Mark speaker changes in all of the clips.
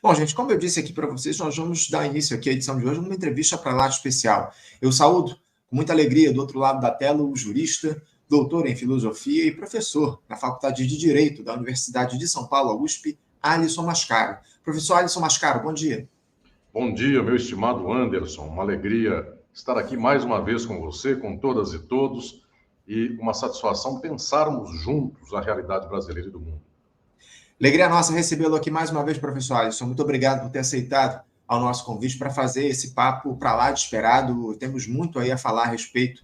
Speaker 1: Bom, gente, como eu disse aqui para vocês, nós vamos dar início aqui à edição de hoje numa entrevista para lá especial. Eu saúdo com muita alegria do outro lado da tela o jurista, doutor em filosofia e professor na Faculdade de Direito da Universidade de São Paulo, a USP, Alisson Mascaro. Professor Alisson Mascaro, bom dia.
Speaker 2: Bom dia, meu estimado Anderson. Uma alegria estar aqui mais uma vez com você, com todas e todos, e uma satisfação pensarmos juntos a realidade brasileira e do mundo.
Speaker 1: Alegria nossa recebê-lo aqui mais uma vez, professor Alisson. Muito obrigado por ter aceitado ao nosso convite para fazer esse papo para lá de esperado. Temos muito aí a falar a respeito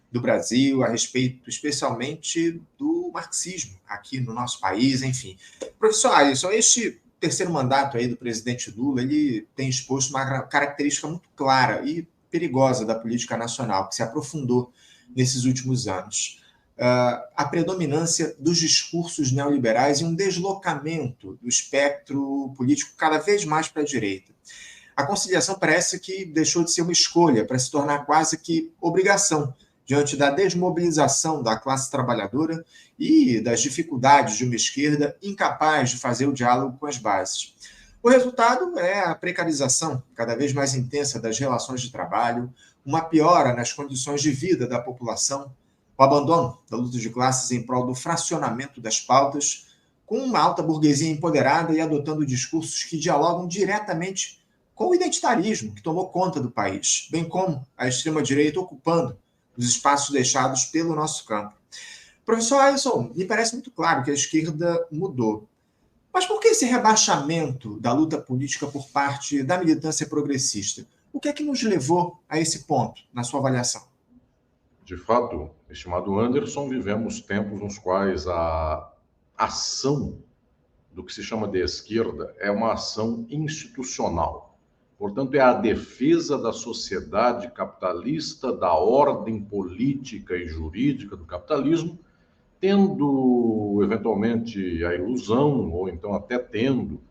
Speaker 1: do Brasil, a respeito especialmente do marxismo aqui no nosso país, enfim. Professor Alisson, este terceiro mandato aí do presidente Lula, ele tem exposto uma característica muito clara e perigosa da política nacional, que se aprofundou nesses últimos anos. A predominância dos discursos neoliberais e um deslocamento do espectro político cada vez mais para a direita. A conciliação parece que deixou de ser uma escolha para se tornar quase que obrigação diante da desmobilização da classe trabalhadora e das dificuldades de uma esquerda incapaz de fazer o diálogo com as bases. O resultado é a precarização cada vez mais intensa das relações de trabalho, uma piora nas condições de vida da população, o abandono da luta de classes em prol do fracionamento das pautas, com uma alta burguesia empoderada e adotando discursos que dialogam diretamente com o identitarismo que tomou conta do país, bem como a extrema-direita ocupando os espaços deixados pelo nosso campo. Professor Alisson, me parece muito claro que a esquerda mudou. Mas por que esse rebaixamento da luta política por parte da militância progressista? O que é que nos levou a esse ponto, na sua avaliação?
Speaker 2: De fato, estimado Anderson, vivemos tempos nos quais a ação do que se chama de esquerda é uma ação institucional. Portanto, é a defesa da sociedade capitalista, da ordem política e jurídica do capitalismo, tendo, eventualmente, a ilusão, ou então até tendo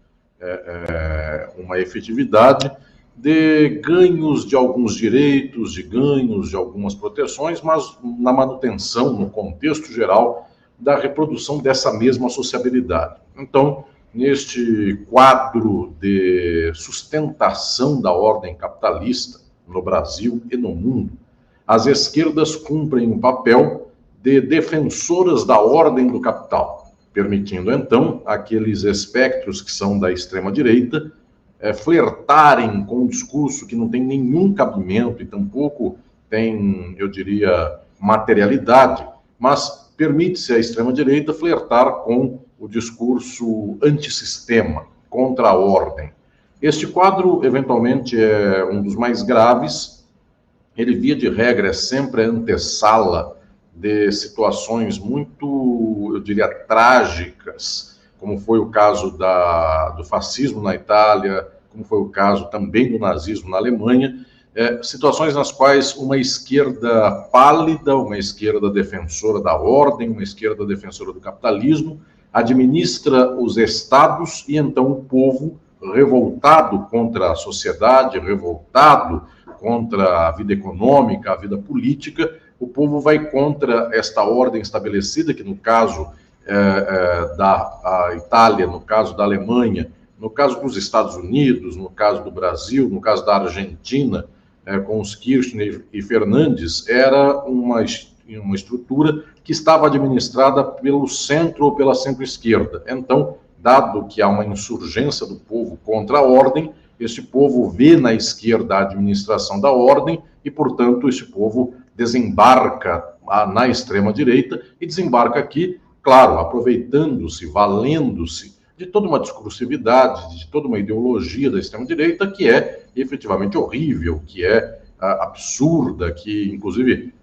Speaker 2: uma efetividade de ganhos de alguns direitos, de ganhos de algumas proteções, mas na manutenção, no contexto geral, da reprodução dessa mesma sociabilidade. Então, neste quadro de sustentação da ordem capitalista no Brasil e no mundo, as esquerdas cumprem um papel de defensoras da ordem do capital, permitindo, então, aqueles espectros que são da extrema-direita flertarem com um discurso que não tem nenhum cabimento e tampouco tem, eu diria, materialidade, mas permite-se à extrema-direita flertar com o discurso antissistema, contra a ordem. Este quadro, eventualmente, é um dos mais graves. Ele, via de regra, é sempre a antessala de situações muito, eu diria, trágicas, como foi o caso do fascismo na Itália, como foi o caso também do nazismo na Alemanha, situações nas quais uma esquerda pálida, uma esquerda defensora da ordem, uma esquerda defensora do capitalismo, administra os estados e então o povo, revoltado contra a sociedade, revoltado contra a vida econômica, a vida política, o povo vai contra esta ordem estabelecida, que no caso da Itália, no caso da Alemanha, no caso dos Estados Unidos, no caso do Brasil, no caso da Argentina, com os Kirchner e Fernandes, era uma estrutura que estava administrada pelo centro ou pela centro-esquerda. Então, dado que há uma insurgência do povo contra a ordem, este povo vê na esquerda a administração da ordem e, portanto, este povo desembarca na extrema-direita e desembarca aqui, claro, aproveitando-se, valendo-se de toda uma discursividade, de toda uma ideologia da extrema-direita que é efetivamente horrível, que é absurda, que inclusive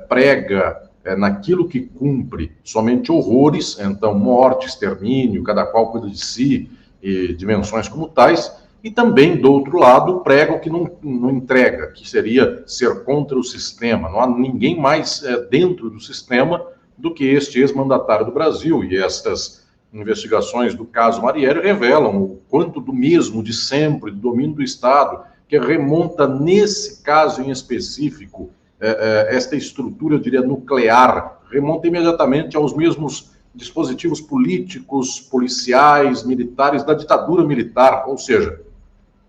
Speaker 2: prega naquilo que cumpre somente horrores, então morte, extermínio, cada qual cuida de si, e dimensões como tais, e também, do outro lado, prega o que não entrega, que seria ser contra o sistema. Não há ninguém mais dentro do sistema do que este ex-mandatário do Brasil, e estas investigações do caso Marielle revelam o quanto do mesmo de sempre, do domínio do Estado, que remonta, nesse caso em específico, esta estrutura, eu diria, nuclear, remonta imediatamente aos mesmos dispositivos políticos, policiais, militares da ditadura militar, ou seja,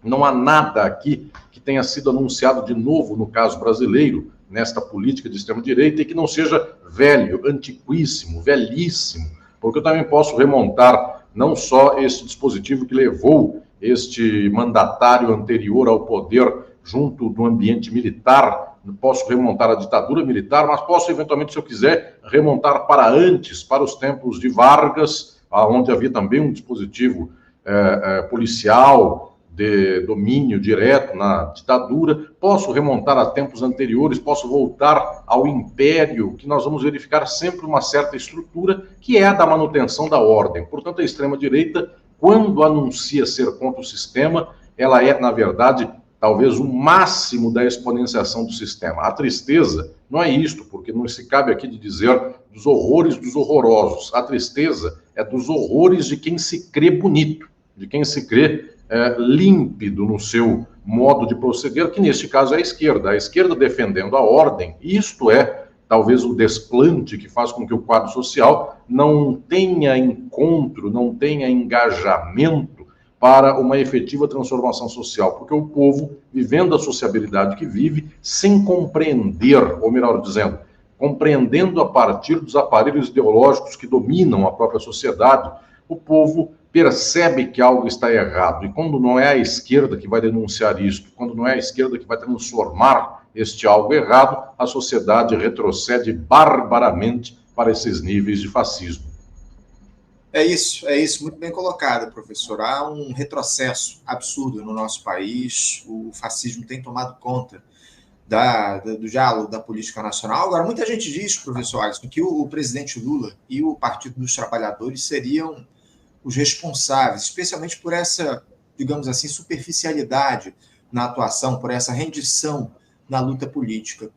Speaker 2: não há nada aqui que tenha sido anunciado de novo no caso brasileiro, nesta política de extrema-direita, e que não seja velho, antiquíssimo, velhíssimo, porque eu também posso remontar não só esse dispositivo que levou este mandatário anterior ao poder junto do ambiente militar, posso remontar a ditadura militar, mas posso, eventualmente, se eu quiser, remontar para antes, para os tempos de Vargas, onde havia também um dispositivo policial de domínio direto na ditadura. Posso remontar a tempos anteriores, posso voltar ao Império, que nós vamos verificar sempre uma certa estrutura que é a da manutenção da ordem. Portanto, a extrema-direita, quando anuncia ser contra o sistema, ela é, na verdade, talvez o máximo da exponenciação do sistema. A tristeza não é isto, porque não se cabe aqui de dizer dos horrores dos horrorosos. A tristeza é dos horrores de quem se crê bonito, de quem se crê límpido no seu modo de proceder, que neste caso é a esquerda defendendo a ordem. Isto é talvez o desplante que faz com que o quadro social não tenha encontro, não tenha engajamento para uma efetiva transformação social, porque o povo, vivendo a sociabilidade que vive, sem compreender, ou melhor dizendo, compreendendo a partir dos aparelhos ideológicos que dominam a própria sociedade, o povo percebe que algo está errado. E quando não é a esquerda que vai denunciar isto, quando não é a esquerda que vai transformar este algo errado, a sociedade retrocede barbaramente para esses níveis de fascismo.
Speaker 1: É isso, muito bem colocado, professor. Há um retrocesso absurdo no nosso país, o fascismo tem tomado conta do diálogo da política nacional. Agora, muita gente diz, professor Alisson, que o presidente Lula e o Partido dos Trabalhadores seriam os responsáveis, especialmente por essa, digamos assim, superficialidade na atuação, por essa rendição na luta política.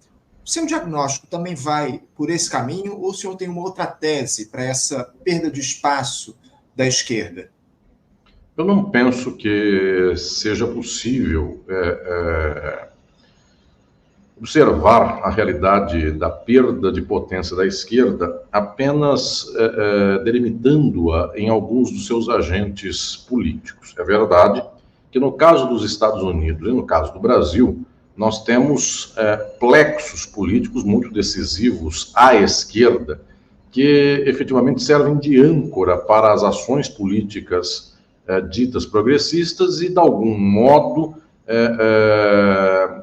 Speaker 1: O seu diagnóstico também vai por esse caminho ou o senhor tem uma outra tese para essa perda de espaço da esquerda?
Speaker 2: Eu não penso que seja possível observar a realidade da perda de potência da esquerda apenas delimitando-a em alguns dos seus agentes políticos. É verdade que no caso dos Estados Unidos e no caso do Brasil, nós temos plexos políticos muito decisivos à esquerda que efetivamente servem de âncora para as ações políticas ditas progressistas e, de algum modo,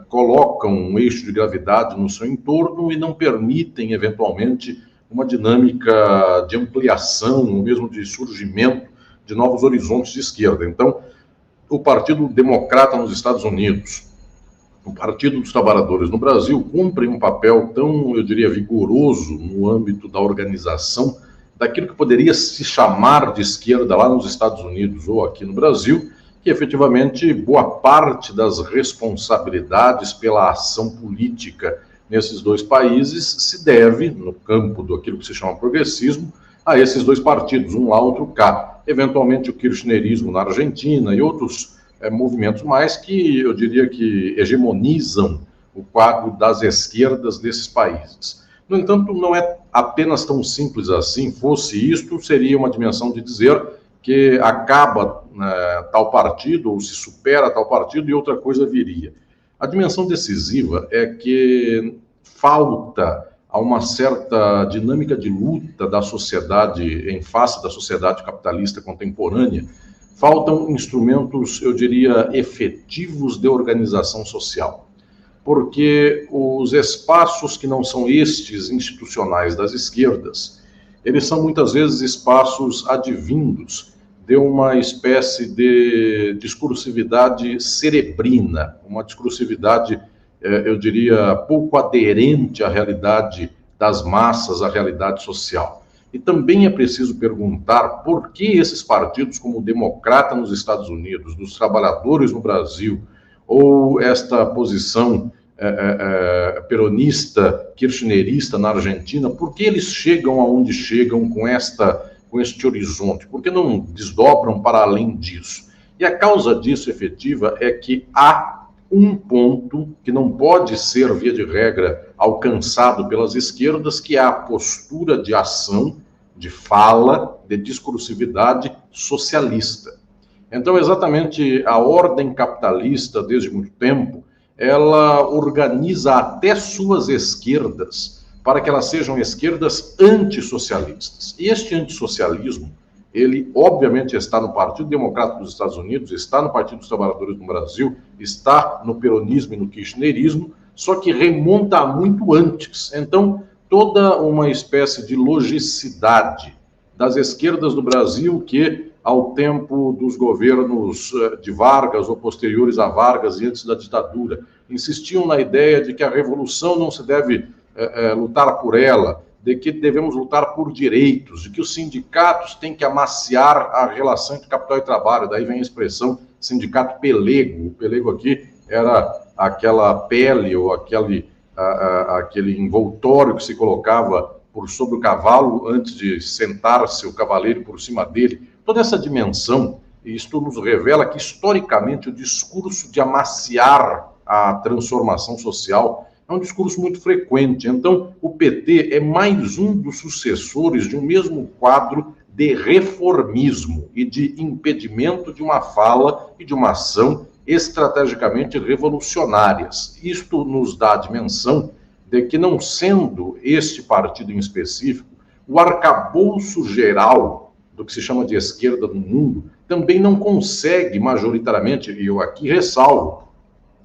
Speaker 2: colocam um eixo de gravidade no seu entorno e não permitem, eventualmente, uma dinâmica de ampliação, ou mesmo de surgimento de novos horizontes de esquerda. Então, o Partido Democrata nos Estados Unidos, o Partido dos Trabalhadores no Brasil, cumprem um papel tão, eu diria, vigoroso no âmbito da organização daquilo que poderia se chamar de esquerda lá nos Estados Unidos ou aqui no Brasil, que efetivamente boa parte das responsabilidades pela ação política nesses dois países se deve, no campo daquilo que se chama progressismo, a esses dois partidos, um lá, outro cá. Eventualmente o kirchnerismo na Argentina e outros movimentos mais que eu diria que hegemonizam o quadro das esquerdas desses países. No entanto, não é apenas tão simples assim. Fosse isto, seria uma dimensão de dizer que acaba tal partido ou se supera tal partido e outra coisa viria. A dimensão decisiva é que falta a uma certa dinâmica de luta da sociedade em face da sociedade capitalista contemporânea. Faltam instrumentos, eu diria, efetivos de organização social, porque os espaços que não são estes institucionais das esquerdas, eles são muitas vezes espaços advindos de uma espécie de discursividade cerebrina, uma discursividade, eu diria, pouco aderente à realidade das massas, à realidade social. E também é preciso perguntar por que esses partidos, como o Democrata nos Estados Unidos, dos Trabalhadores no Brasil, ou esta posição peronista, kirchnerista na Argentina, por que eles chegam aonde chegam com este horizonte? Por que não desdobram para além disso? E a causa disso efetiva é que há um ponto que não pode ser, via de regra, alcançado pelas esquerdas, que é a postura de ação de fala, de discursividade socialista. Então, exatamente a ordem capitalista, desde muito tempo, ela organiza até suas esquerdas para que elas sejam esquerdas antissocialistas. E este antissocialismo, ele obviamente está no Partido Democrata dos Estados Unidos, está no Partido dos Trabalhadores no Brasil, está no peronismo e no kirchnerismo, só que remonta a muito antes. Então, toda uma espécie de logicidade das esquerdas do Brasil que, ao tempo dos governos de Vargas ou posteriores a Vargas e antes da ditadura, insistiam na ideia de que a revolução não se deve lutar por ela, de que devemos lutar por direitos, de que os sindicatos têm que amaciar a relação entre capital e trabalho. Daí vem a expressão sindicato pelego. O pelego aqui era aquela pele ou aquele envoltório que se colocava por sobre o cavalo antes de sentar-se o cavaleiro por cima dele. Toda essa dimensão, isto nos revela que, historicamente, o discurso de amaciar a transformação social é um discurso muito frequente. Então, o PT é mais um dos sucessores de um mesmo quadro de reformismo e de impedimento de uma fala e de uma ação estrategicamente revolucionárias. Isto nos dá a dimensão de que, não sendo este partido em específico, o arcabouço geral do que se chama de esquerda no mundo também não consegue majoritariamente, e eu aqui ressalvo,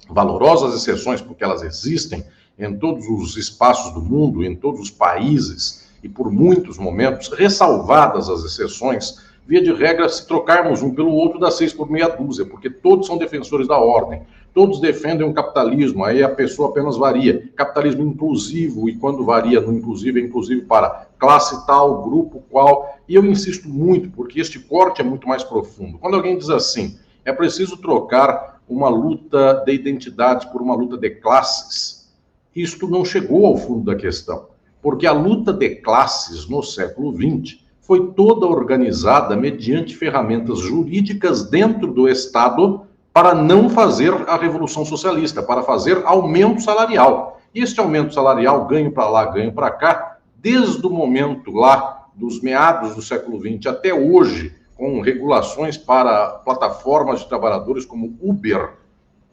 Speaker 2: valorosas exceções, porque elas existem em todos os espaços do mundo, em todos os países, e por muitos momentos, ressalvadas as exceções, via de regra, se trocarmos um pelo outro, dá 6 por meia dúzia, porque todos são defensores da ordem, todos defendem o capitalismo, aí a pessoa apenas varia. Capitalismo inclusivo, e quando varia no inclusivo, é inclusive para classe tal, grupo qual, e eu insisto muito, porque este corte é muito mais profundo. Quando alguém diz assim, é preciso trocar uma luta de identidade por uma luta de classes, isto não chegou ao fundo da questão, porque a luta de classes no século XX foi toda organizada mediante ferramentas jurídicas dentro do Estado para não fazer a revolução socialista, para fazer aumento salarial. E este aumento salarial, ganho para lá, ganho para cá, desde o momento lá dos meados do século XX até hoje, com regulações para plataformas de trabalhadores como Uber.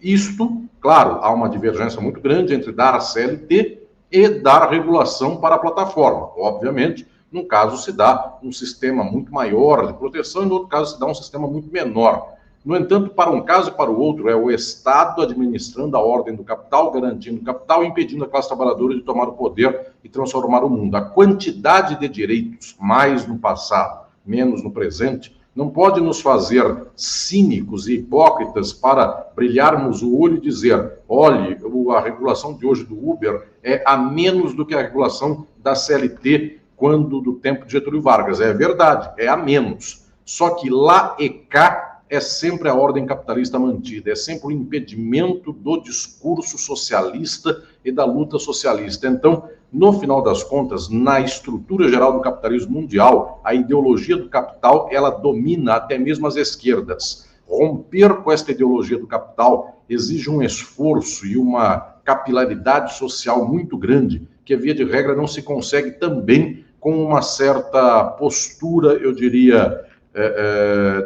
Speaker 2: Isto, claro, há uma divergência muito grande entre dar a CLT e dar regulação para a plataforma. Obviamente, num caso se dá um sistema muito maior de proteção e no outro caso se dá um sistema muito menor. No entanto, para um caso e para o outro, é o Estado administrando a ordem do capital, garantindo o capital e impedindo a classe trabalhadora de tomar o poder e transformar o mundo. A quantidade de direitos, mais no passado, menos no presente, não pode nos fazer cínicos e hipócritas para brilharmos o olho e dizer, olhe, a regulação de hoje do Uber é a menos do que a regulação da CLT quando do tempo de Getúlio Vargas. É verdade, é a menos. Só que lá e cá é sempre a ordem capitalista mantida, é sempre o impedimento do discurso socialista e da luta socialista. Então, no final das contas, na estrutura geral do capitalismo mundial, a ideologia do capital, ela domina até mesmo as esquerdas. Romper com esta ideologia do capital exige um esforço e uma capilaridade social muito grande, que, via de regra, não se consegue também com uma certa postura, eu diria,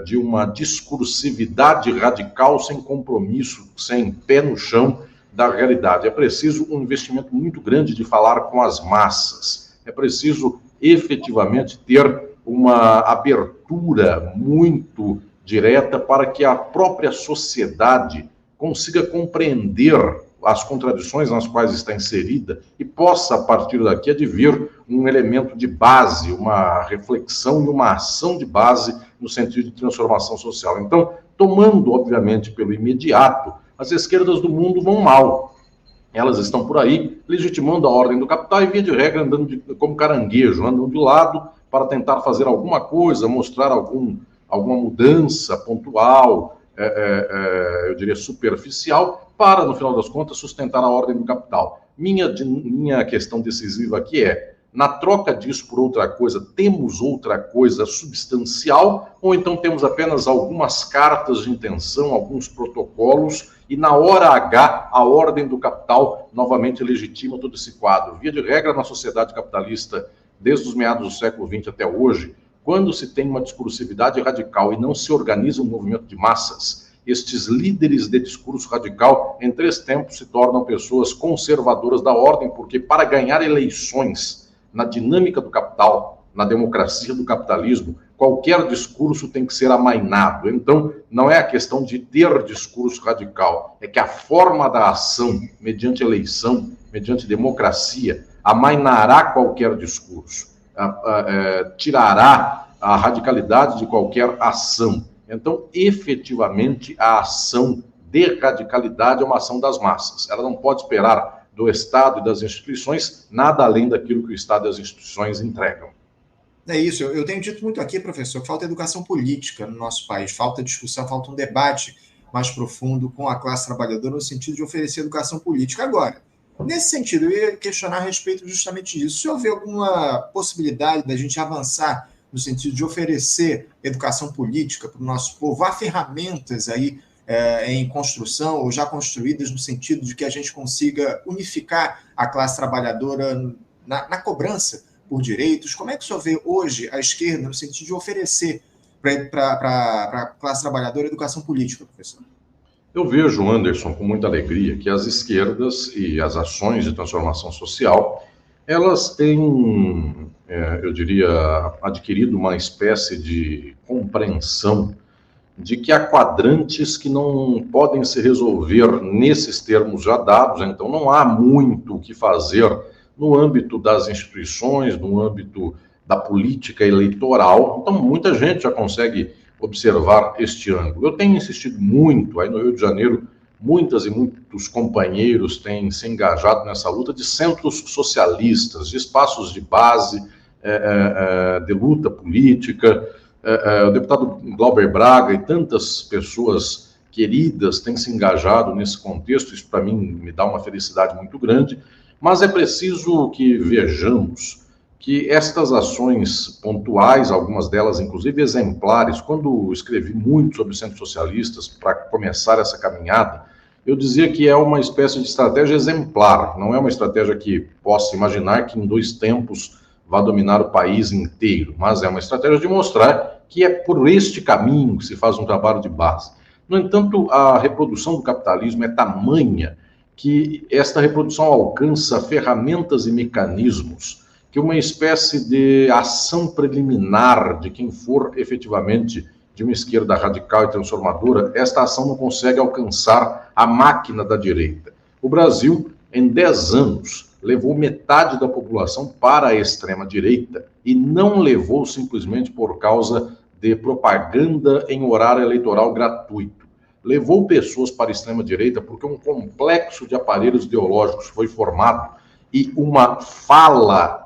Speaker 2: de uma discursividade radical, sem compromisso, sem pé no chão da realidade. É preciso um investimento muito grande de falar com as massas. É preciso efetivamente ter uma abertura muito direta para que a própria sociedade consiga compreender as contradições nas quais está inserida e possa, a partir daqui, advir um elemento de base, uma reflexão e uma ação de base no sentido de transformação social. Então, tomando, obviamente, pelo imediato, as esquerdas do mundo vão mal. Elas estão por aí legitimando a ordem do capital e, via de regra, andando como caranguejo, andam de lado para tentar fazer alguma coisa, mostrar alguma mudança pontual, eu diria superficial, para, no final das contas, sustentar a ordem do capital. Minha questão decisiva aqui é, na troca disso por outra coisa, temos outra coisa substancial, ou então temos apenas algumas cartas de intenção, alguns protocolos, e na hora H, a ordem do capital novamente legitima todo esse quadro. Via de regra, na sociedade capitalista desde os meados do século XX até hoje, quando se tem uma discursividade radical e não se organiza um movimento de massas, estes líderes de discurso radical, em 3 tempos, se tornam pessoas conservadoras da ordem, porque para ganhar eleições na dinâmica do capital, na democracia do capitalismo, qualquer discurso tem que ser amainado. Então, não é a questão de ter discurso radical, é que a forma da ação, mediante eleição, mediante democracia, amainará qualquer discurso, tirará a radicalidade de qualquer ação. Então, efetivamente, a ação de radicalidade é uma ação das massas. Ela não pode esperar do Estado e das instituições nada além daquilo que o Estado e as instituições entregam.
Speaker 1: É isso, eu tenho dito muito aqui, professor, que falta educação política no nosso país, falta discussão, falta um debate mais profundo com a classe trabalhadora no sentido de oferecer educação política. Agora, nesse sentido, eu ia questionar a respeito justamente disso. Se houver alguma possibilidade da gente avançar no sentido de oferecer educação política para o nosso povo, há ferramentas aí em construção ou já construídas no sentido de que a gente consiga unificar a classe trabalhadora na cobrança por direitos. Como é que o senhor vê hoje a esquerda no sentido de oferecer para a classe trabalhadora educação política, professor?
Speaker 2: Eu vejo, Anderson, com muita alegria, que as esquerdas e as ações de transformação social, elas têm, eu diria, adquirido uma espécie de compreensão de que há quadrantes que não podem se resolver nesses termos já dados, então não há muito o que fazer no âmbito das instituições, no âmbito da política eleitoral. Então, muita gente já consegue observar este ângulo. Eu tenho insistido muito, aí no Rio de Janeiro, muitas e muitos companheiros têm se engajado nessa luta de centros socialistas, de espaços de base, de luta política. O deputado Glauber Braga e tantas pessoas queridas têm se engajado nesse contexto. Isso, para mim, me dá uma felicidade muito grande. Mas é preciso que vejamos que estas ações pontuais, algumas delas inclusive exemplares, quando escrevi muito sobre centros socialistas para começar essa caminhada, eu dizia que é uma espécie de estratégia exemplar, não é uma estratégia que possa imaginar que em 2 tempos vai dominar o país inteiro, mas é uma estratégia de mostrar que é por este caminho que se faz um trabalho de base. No entanto, a reprodução do capitalismo é tamanha que esta reprodução alcança ferramentas e mecanismos que uma espécie de ação preliminar de quem for efetivamente de uma esquerda radical e transformadora, esta ação não consegue alcançar a máquina da direita. O Brasil, em 10 anos, levou metade da população para a extrema-direita e não levou simplesmente por causa de propaganda em horário eleitoral gratuito. Levou pessoas para a extrema-direita porque um complexo de aparelhos ideológicos foi formado e uma fala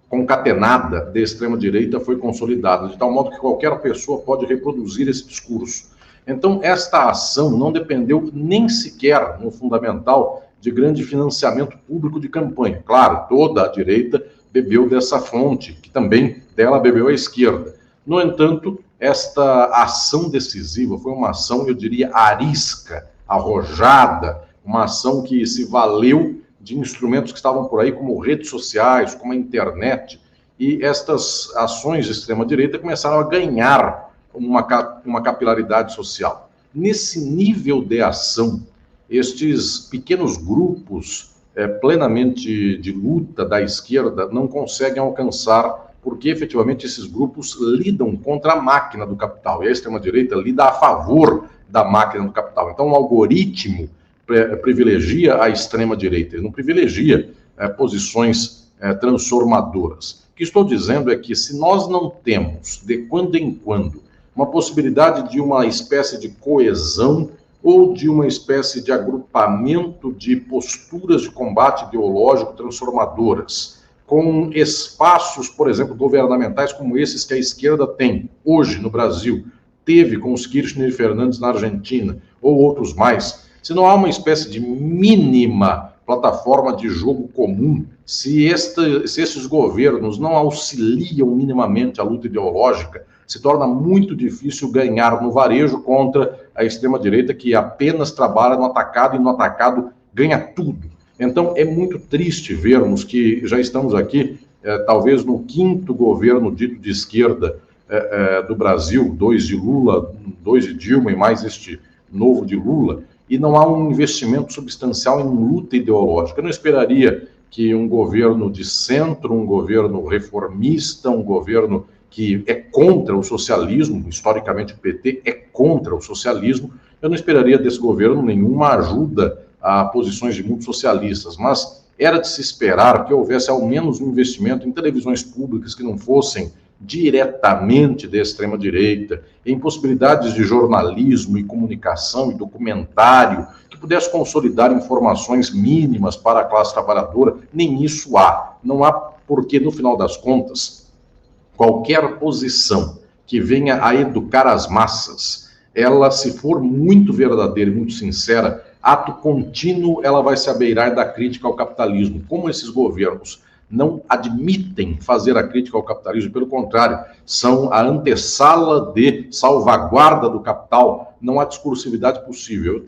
Speaker 2: concatenada de extrema-direita foi consolidada, de tal modo que qualquer pessoa pode reproduzir esse discurso. Então, esta ação não dependeu nem sequer, no fundamental, de grande financiamento público de campanha. Claro, toda a direita bebeu dessa fonte, que também dela bebeu a esquerda. No entanto, esta ação decisiva foi uma ação, eu diria, arisca, arrojada, uma ação que se valeu de instrumentos que estavam por aí, como redes sociais, como a internet, e estas ações de extrema-direita começaram a ganhar uma capilaridade social. Nesse nível de ação, estes pequenos grupos plenamente de luta da esquerda não conseguem alcançar, porque efetivamente esses grupos lidam contra a máquina do capital, e a extrema-direita lida a favor da máquina do capital. Então, o algoritmo privilegia a extrema-direita, ele não privilegia posições transformadoras. O que estou dizendo é que se nós não temos, de quando em quando, uma possibilidade de uma espécie de coesão ou de uma espécie de agrupamento de posturas de combate ideológico transformadoras, com espaços, por exemplo, governamentais como esses que a esquerda tem hoje no Brasil, teve com os Kirchner e Fernandes na Argentina, ou outros mais, se não há uma espécie de mínima plataforma de jogo comum, se esses governos não auxiliam minimamente a luta ideológica, se torna muito difícil ganhar no varejo contra a extrema-direita, que apenas trabalha no atacado e no atacado ganha tudo. Então, é muito triste vermos que já estamos aqui talvez no quinto governo dito de esquerda do Brasil, 2 de Lula, 2 de Dilma e mais este novo de Lula, e não há um investimento substancial em luta ideológica. Eu não esperaria que um governo de centro, um governo reformista, um governo que é contra o socialismo, historicamente o PT é contra o socialismo, eu não esperaria desse governo nenhuma ajuda a posições de muitos socialistas, mas era de se esperar que houvesse ao menos um investimento em televisões públicas que não fossem diretamente da extrema-direita, em possibilidades de jornalismo e comunicação e documentário, que pudesse consolidar informações mínimas para a classe trabalhadora. Nem isso há. Não há porque, no final das contas, qualquer posição que venha a educar as massas, ela, se for muito verdadeira e muito sincera, ato contínuo, ela vai se abeirar da crítica ao capitalismo. Como esses governos não admitem fazer a crítica ao capitalismo, pelo contrário, são a antessala de salvaguarda do capital, não há discursividade possível.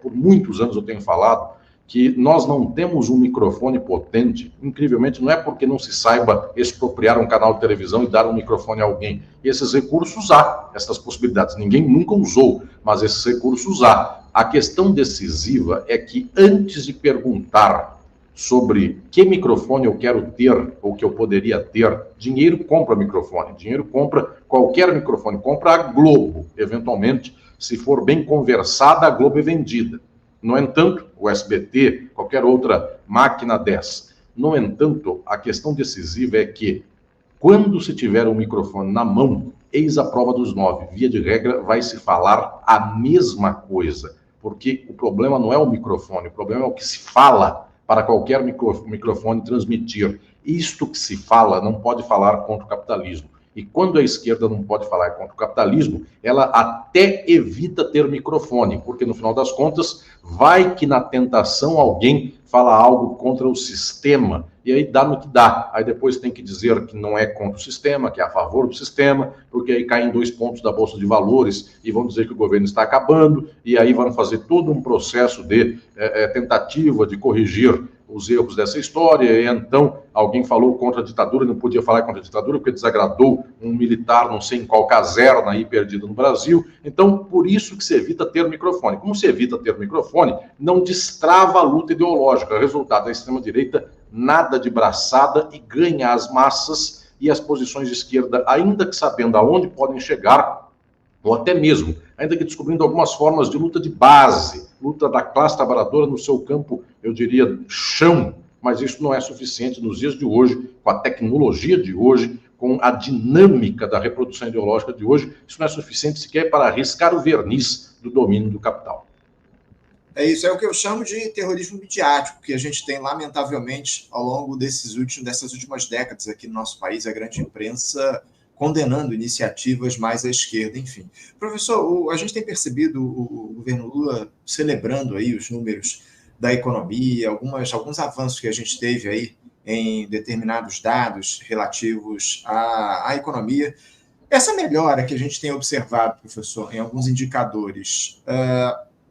Speaker 2: Por muitos anos eu tenho falado que nós não temos um microfone potente, incrivelmente, não é porque não se saiba expropriar um canal de televisão e dar um microfone a alguém. Esses recursos há, essas possibilidades. Ninguém nunca usou, mas esses recursos há. A questão decisiva é que, antes de perguntar sobre que microfone eu quero ter ou que eu poderia ter, dinheiro compra microfone, dinheiro compra qualquer microfone, compra a Globo, eventualmente, se for bem conversada, a Globo é vendida. No entanto, o SBT, qualquer outra máquina dessa. No entanto, a questão decisiva é que, quando se tiver um microfone na mão, eis a prova dos 9. Via de regra, vai se falar a mesma coisa, porque o problema não é o microfone, o problema é o que se fala para qualquer microfone transmitir. Isto que se fala não pode falar contra o capitalismo. E quando a esquerda não pode falar contra o capitalismo, ela até evita ter microfone, porque no final das contas, vai que na tentação alguém fala algo contra o sistema, e aí dá no que dá. Aí depois tem que dizer que não é contra o sistema, que é a favor do sistema, porque aí caem 2 pontos da Bolsa de Valores e vão dizer que o governo está acabando, e aí vão fazer todo um processo de tentativa de corrigir os erros dessa história, e então alguém falou contra a ditadura, não podia falar contra a ditadura porque desagradou um militar, não sei em qual caserna aí perdido no Brasil. Então, por isso que se evita ter microfone. Como se evita ter microfone, não destrava a luta ideológica. Resultado da extrema-direita, nada de braçada e ganha as massas e as posições de esquerda, ainda que sabendo aonde podem chegar, ou até mesmo, ainda que descobrindo algumas formas de luta de base, luta da classe trabalhadora no seu campo, eu diria, chão, mas isso não é suficiente nos dias de hoje, com a tecnologia de hoje, com a dinâmica da reprodução ideológica de hoje, isso não é suficiente sequer para arriscar o verniz do domínio do capital.
Speaker 1: É isso, é o que eu chamo de terrorismo midiático, que a gente tem, lamentavelmente, ao longo dessas últimas décadas aqui no nosso país, a grande imprensa condenando iniciativas mais à esquerda, enfim. Professor, a gente tem percebido o governo Lula celebrando aí os números da economia, alguns avanços que a gente teve aí em determinados dados relativos à economia. Essa melhora que a gente tem observado, professor, em alguns indicadores,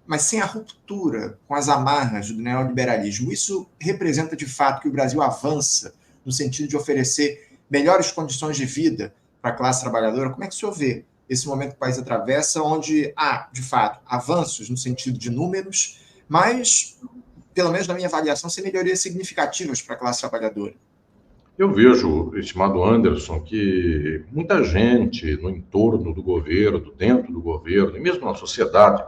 Speaker 1: mas sem a ruptura com as amarras do neoliberalismo, isso representa de fato que o Brasil avança no sentido de oferecer melhores condições de vida para a classe trabalhadora? Como é que o senhor vê esse momento que o país atravessa, onde há, de fato, avanços no sentido de números, mas, pelo menos na minha avaliação, sem melhorias significativas para a classe trabalhadora?
Speaker 2: Eu vejo, estimado Anderson, que muita gente no entorno do governo, dentro do governo, e mesmo na sociedade,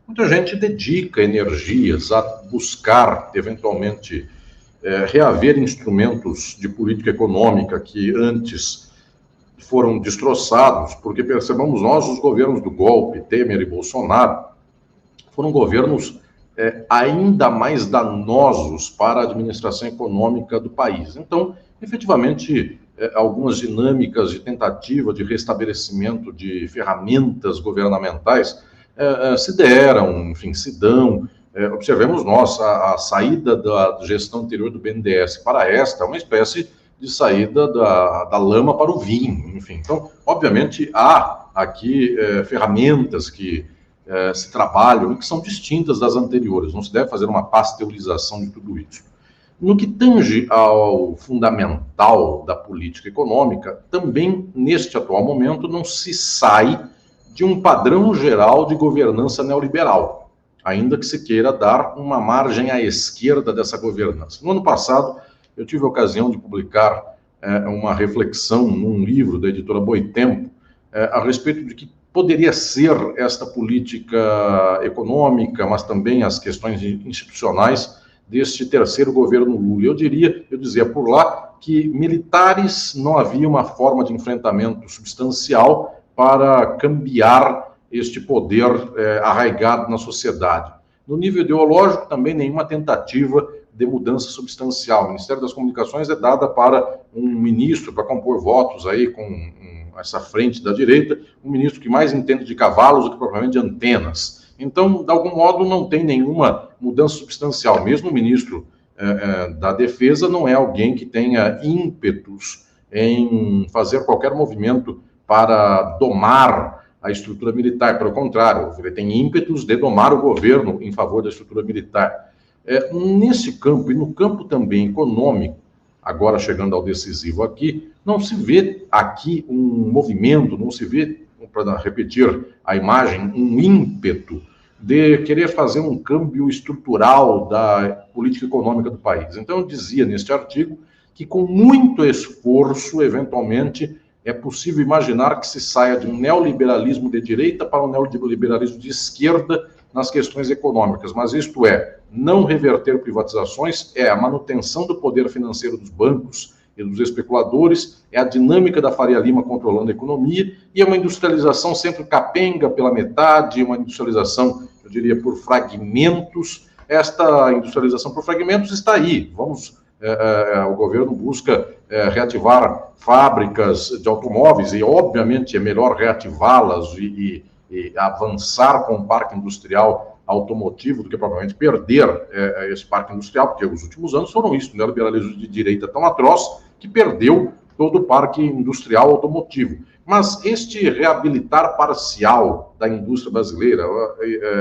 Speaker 2: muita gente dedica energias a buscar, eventualmente, reaver instrumentos de política econômica que antes foram destroçados, porque percebamos nós, os governos do golpe, Temer e Bolsonaro, foram governos ainda mais danosos para a administração econômica do país. Então, efetivamente, algumas dinâmicas de tentativa de restabelecimento de ferramentas governamentais se deram, enfim, se dão. Observemos nós, a saída da gestão anterior do BNDES para esta é uma espécie de saída da lama para o vinho, enfim. Então, obviamente, há aqui ferramentas que se trabalham e que são distintas das anteriores. Não se deve fazer uma pasteurização de tudo isso. No que tange ao fundamental da política econômica, também neste atual momento não se sai de um padrão geral de governança neoliberal, ainda que se queira dar uma margem à esquerda dessa governança. No ano passado, eu tive a ocasião de publicar uma reflexão num livro da editora Boitempo a respeito de que poderia ser esta política econômica, mas também as questões institucionais deste terceiro governo Lula. Eu dizia por lá que militares não havia uma forma de enfrentamento substancial para cambiar este poder arraigado na sociedade. No nível ideológico, também nenhuma tentativa de mudança substancial. O Ministério das Comunicações é dada para um ministro, para compor votos aí com essa frente da direita, um ministro que mais entende de cavalos do que propriamente de antenas. Então, de algum modo, não tem nenhuma mudança substancial. Mesmo o ministro da Defesa não é alguém que tenha ímpetos em fazer qualquer movimento para domar a estrutura militar. Pelo contrário, ele tem ímpetos de domar o governo em favor da estrutura militar. Nesse campo, e no campo também econômico, agora chegando ao decisivo aqui, não se vê aqui um movimento, não se vê, para repetir a imagem, um ímpeto de querer fazer um câmbio estrutural da política econômica do país. Então, eu dizia neste artigo que, com muito esforço, eventualmente, é possível imaginar que se saia de um neoliberalismo de direita para um neoliberalismo de esquerda nas questões econômicas, mas isto é, não reverter privatizações, é a manutenção do poder financeiro dos bancos e dos especuladores, é a dinâmica da Faria Lima controlando a economia, e é uma industrialização sempre capenga pela metade, uma industrialização, eu diria, por fragmentos. Esta industrialização por fragmentos está aí. O governo busca reativar fábricas de automóveis, e obviamente é melhor reativá-las e avançar com o parque industrial automotivo do que propriamente perder esse parque industrial, porque os últimos anos foram isso, o neoliberalismo de direita tão atroz que perdeu todo o parque industrial automotivo. Mas este reabilitar parcial da indústria brasileira,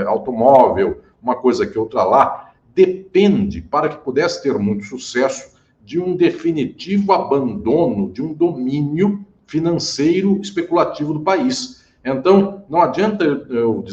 Speaker 2: automóvel, uma coisa que outra lá, depende, para que pudesse ter muito sucesso, de um definitivo abandono de um domínio financeiro especulativo do país. Então, não adianta eu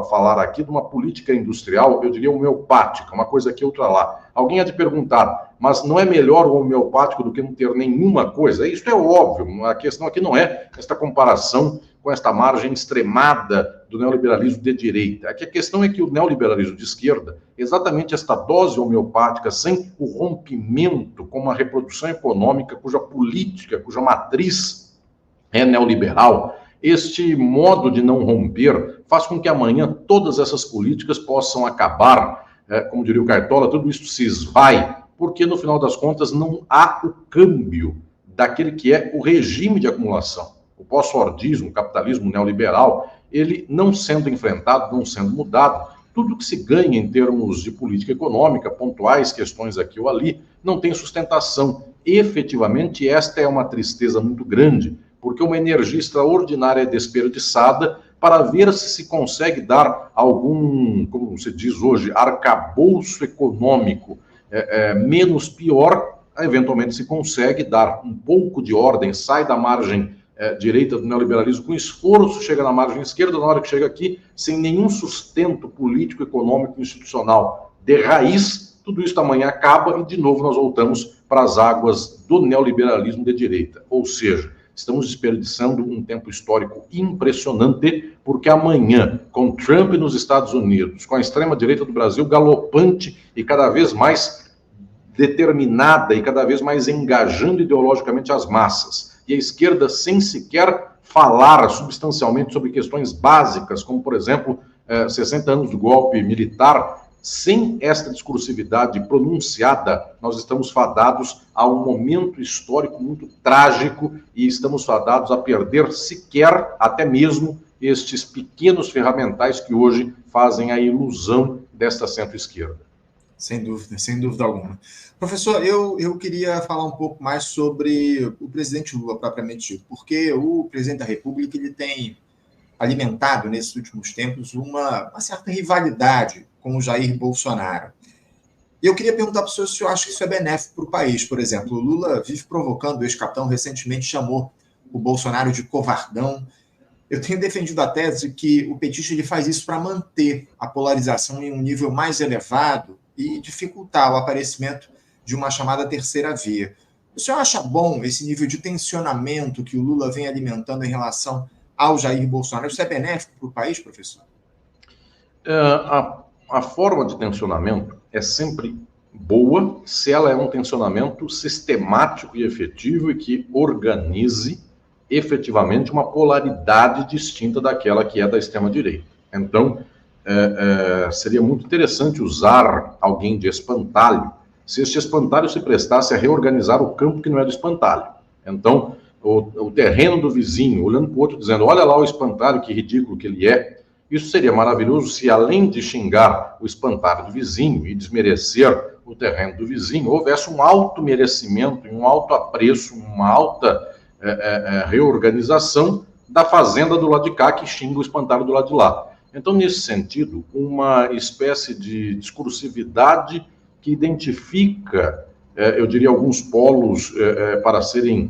Speaker 2: falar aqui de uma política industrial, eu diria homeopática, uma coisa aqui, outra lá. Alguém há de perguntar, mas não é melhor o homeopático do que não ter nenhuma coisa? Isso é óbvio, a questão aqui não é esta comparação com esta margem extremada do neoliberalismo de direita. Aqui a questão é que o neoliberalismo de esquerda, exatamente esta dose homeopática, sem o rompimento com uma reprodução econômica cuja política, cuja matriz é neoliberal, este modo de não romper faz com que amanhã todas essas políticas possam acabar, como diria o Cartola, tudo isso se esvai, porque no final das contas não há o câmbio daquele que é o regime de acumulação. O pós-fordismo, o capitalismo neoliberal, ele não sendo enfrentado, não sendo mudado, tudo que se ganha em termos de política econômica, pontuais questões aqui ou ali, não tem sustentação. Efetivamente, esta é uma tristeza muito grande, porque uma energia extraordinária é desperdiçada para ver se consegue dar algum, como se diz hoje, arcabouço econômico menos pior, eventualmente se consegue dar um pouco de ordem, sai da margem direita do neoliberalismo com esforço, chega na margem esquerda, na hora que chega aqui, sem nenhum sustento político, econômico, institucional de raiz, tudo isso amanhã acaba e de novo nós voltamos para as águas do neoliberalismo de direita. Ou seja, estamos desperdiçando um tempo histórico impressionante, porque amanhã, com Trump nos Estados Unidos, com a extrema-direita do Brasil galopante e cada vez mais determinada e cada vez mais engajando ideologicamente as massas, e a esquerda sem sequer falar substancialmente sobre questões básicas, como, por exemplo, 60 anos do golpe militar, sem esta discursividade pronunciada, nós estamos fadados a um momento histórico muito trágico e estamos fadados a perder sequer, até mesmo, estes pequenos ferramentais que hoje fazem a ilusão desta centro-esquerda.
Speaker 1: Sem dúvida alguma. Professor, eu queria falar um pouco mais sobre o presidente Lula, propriamente dito, porque o presidente da República ele tem alimentado, nesses últimos tempos, uma certa rivalidade com o Jair Bolsonaro. E eu queria perguntar para o senhor se o senhor acha que isso é benéfico para o país. Por exemplo, o Lula vive provocando, o ex-capitão recentemente chamou o Bolsonaro de covardão. Eu tenho defendido a tese que o petista ele faz isso para manter a polarização em um nível mais elevado e dificultar o aparecimento de uma chamada terceira via. O senhor acha bom esse nível de tensionamento que o Lula vem alimentando em relação ao Jair Bolsonaro? Isso é benéfico para o país, professor?
Speaker 2: A forma de tensionamento é sempre boa se ela é um tensionamento sistemático e efetivo e que organize efetivamente uma polaridade distinta daquela que é da extrema-direita. Então, seria muito interessante usar alguém de espantalho se este espantalho se prestasse a reorganizar o campo que não é do espantalho. Então, o terreno do vizinho, olhando para o outro, dizendo, olha lá o espantalho, que ridículo que ele é. Isso seria maravilhoso se, além de xingar o espantalho do vizinho e desmerecer o terreno do vizinho, houvesse um alto merecimento, um alto apreço, uma alta reorganização da fazenda do lado de cá que xinga o espantalho do lado de lá. Então, nesse sentido, uma espécie de discursividade que identifica, eu diria, alguns polos para serem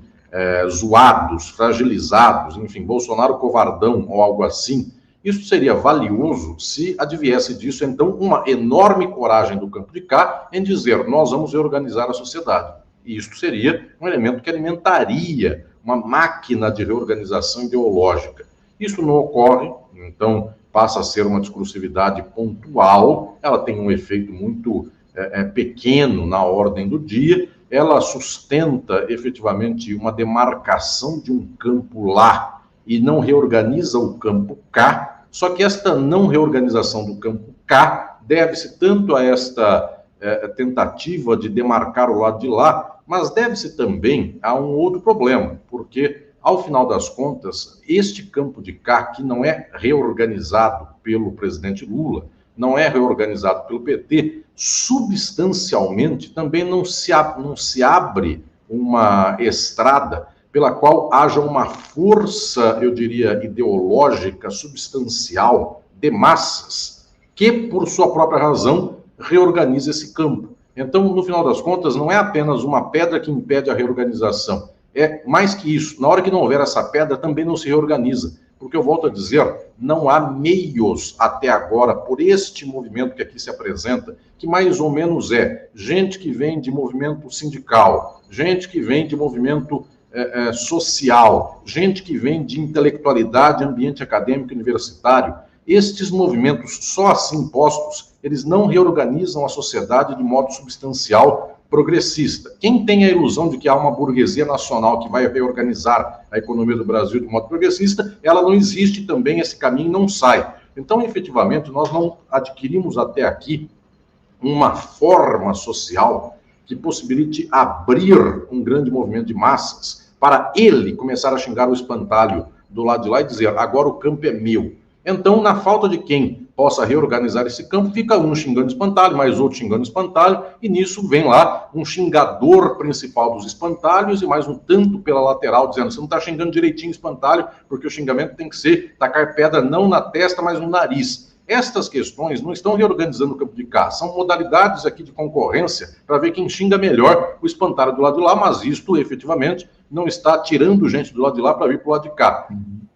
Speaker 2: zoados, fragilizados, enfim, Bolsonaro covardão ou algo assim. Isso seria valioso se adviesse disso, então, uma enorme coragem do campo de cá em dizer, nós vamos reorganizar a sociedade. E isso seria um elemento que alimentaria uma máquina de reorganização ideológica. Isso não ocorre, então passa a ser uma discursividade pontual, ela tem um efeito muito pequeno na ordem do dia, ela sustenta efetivamente uma demarcação de um campo lá e não reorganiza o campo cá, só que esta não reorganização do campo cá deve-se tanto a esta tentativa de demarcar o lado de lá, mas deve-se também a um outro problema, porque, ao final das contas, este campo de cá, que não é reorganizado pelo presidente Lula, não é reorganizado pelo PT, substancialmente também não se abre uma estrada pela qual haja uma força, eu diria, ideológica, substancial, de massas, que, por sua própria razão, reorganiza esse campo. Então, no final das contas, não é apenas uma pedra que impede a reorganização, é mais que isso. Na hora que não houver essa pedra, também não se reorganiza. Porque eu volto a dizer, não há meios até agora, por este movimento que aqui se apresenta, que mais ou menos é gente que vem de movimento sindical, gente que vem de movimento social, gente que vem de intelectualidade, ambiente acadêmico universitário. Estes movimentos, só assim postos, eles não reorganizam a sociedade de modo substancial progressista. Quem tem a ilusão de que há uma burguesia nacional que vai reorganizar a economia do Brasil de modo progressista, ela não existe também, esse caminho não sai. Então, efetivamente, nós não adquirimos até aqui uma forma social que possibilite abrir um grande movimento de massas para ele começar a xingar o espantalho do lado de lá e dizer, agora o campo é meu. Então, na falta de quem possa reorganizar esse campo, fica um xingando espantalho, mais outro xingando espantalho, e nisso vem lá um xingador principal dos espantalhos e mais um tanto pela lateral, dizendo, você não está xingando direitinho espantalho, porque o xingamento tem que ser tacar pedra não na testa, mas no nariz. Estas questões não estão reorganizando o campo de cá, são modalidades aqui de concorrência para ver quem xinga melhor o espantalho do lado de lá, mas isto, efetivamente, não está tirando gente do lado de lá para vir para o lado de cá.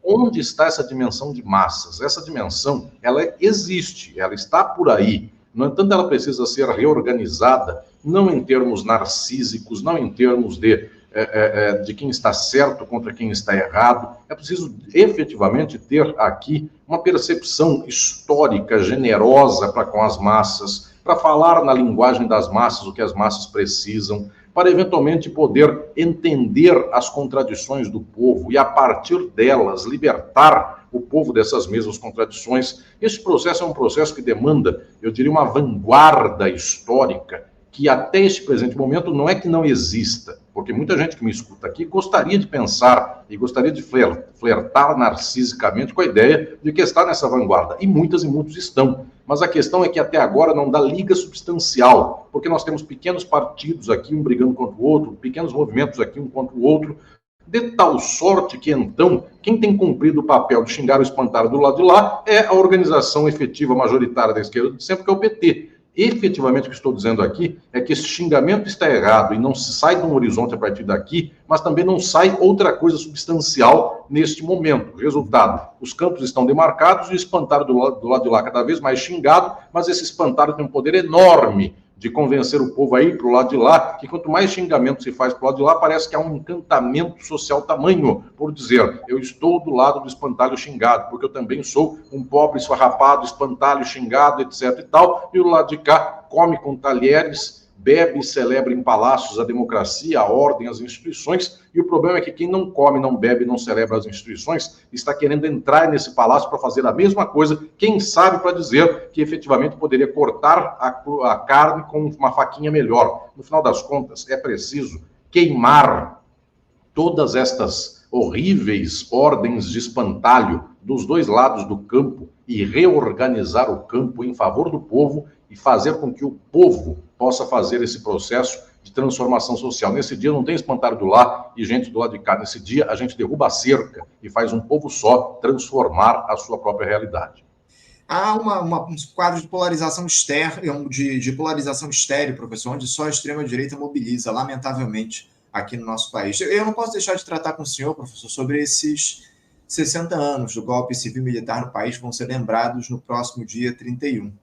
Speaker 2: Onde está essa dimensão de massas? Essa dimensão, ela existe, ela está por aí. No entanto, ela precisa ser reorganizada, não em termos narcísicos, não em termos de quem está certo contra quem está errado. É preciso efetivamente ter aqui uma percepção histórica, generosa para com as massas, para falar na linguagem das massas o que as massas precisam, para eventualmente poder entender as contradições do povo e, a partir delas, libertar o povo dessas mesmas contradições. Esse processo é um processo que demanda, eu diria, uma vanguarda histórica que até este presente momento não é que não exista, porque muita gente que me escuta aqui gostaria de pensar e gostaria de flertar narcisicamente com a ideia de que está nessa vanguarda, e muitos estão. Mas a questão é que até agora não dá liga substancial, porque nós temos pequenos partidos aqui, um brigando contra o outro, pequenos movimentos aqui, um contra o outro, de tal sorte que, então, quem tem cumprido o papel de xingar o espantalho do lado de lá é a organização efetiva majoritária da esquerda de sempre, que é o PT. Efetivamente, o que estou dizendo aqui é que esse xingamento está errado e não se sai de um horizonte a partir daqui, mas também não sai outra coisa substancial neste momento. Resultado, os campos estão demarcados e o espantalho do lado de lá cada vez mais xingado, mas esse espantalho tem um poder enorme de convencer o povo a ir para o lado de lá, que quanto mais xingamento se faz para o lado de lá, parece que há um encantamento social tamanho por dizer, eu estou do lado do espantalho xingado, porque eu também sou um pobre esfarrapado, espantalho xingado, etc e tal, e o lado de cá come com talheres, bebe e celebra em palácios a democracia, a ordem, as instituições, e o problema é que quem não come, não bebe, não celebra as instituições, está querendo entrar nesse palácio para fazer a mesma coisa, quem sabe para dizer que efetivamente poderia cortar a carne com uma faquinha melhor. No final das contas, é preciso queimar todas estas horríveis ordens de espantalho dos dois lados do campo e reorganizar o campo em favor do povo e fazer com que o povo possa fazer esse processo de transformação social. Nesse dia não tem espantalho do lá e gente do lado de cá. Nesse dia a gente derruba a cerca e faz um povo só transformar a sua própria realidade.
Speaker 1: Há um quadro de polarização de polarização estéril, professor, onde só a extrema-direita mobiliza, lamentavelmente, aqui no nosso país. Eu não posso deixar de tratar com o senhor, professor, sobre esses 60 anos do golpe civil-militar no país, que vão ser lembrados no próximo dia 31.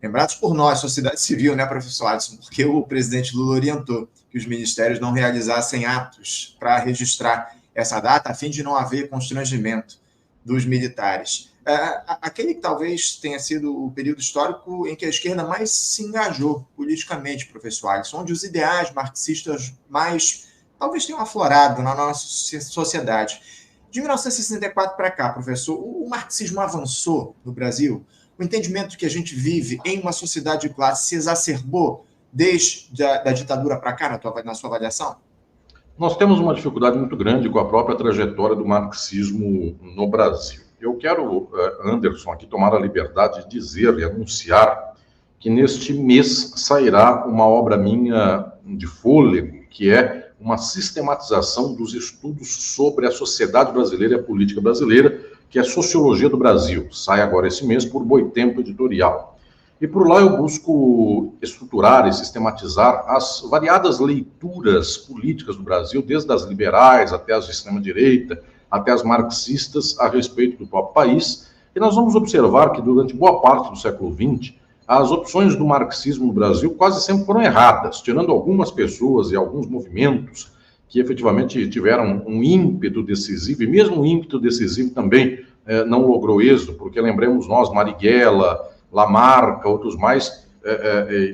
Speaker 1: Lembrados por nós, sociedade civil, né, professor Alisson? Porque o presidente Lula orientou que os ministérios não realizassem atos para registrar essa data, a fim de não haver constrangimento dos militares. Aquele que talvez tenha sido o período histórico em que a esquerda mais se engajou politicamente, professor Alisson, onde os ideais marxistas mais talvez tenham aflorado na nossa sociedade. De 1964 para cá, professor, o marxismo avançou no Brasil? O entendimento que a gente vive em uma sociedade de classe se exacerbou desde a ditadura para cá, na sua avaliação?
Speaker 2: Nós temos uma dificuldade muito grande com a própria trajetória do marxismo no Brasil. Eu quero, Anderson, aqui tomar a liberdade de dizer e anunciar que neste mês sairá uma obra minha de fôlego, que é uma sistematização dos estudos sobre a sociedade brasileira e a política brasileira, que é Sociologia do Brasil. Sai agora esse mês por Boitempo Editorial. E por lá eu busco estruturar e sistematizar as variadas leituras políticas do Brasil, desde as liberais até as de extrema-direita, até as marxistas, a respeito do próprio país. E nós vamos observar que durante boa parte do século XX, as opções do marxismo no Brasil quase sempre foram erradas, tirando algumas pessoas e alguns movimentos que efetivamente tiveram um ímpeto decisivo, e mesmo o ímpeto decisivo também não logrou êxito, porque lembremos nós, Marighella, Lamarca, outros mais,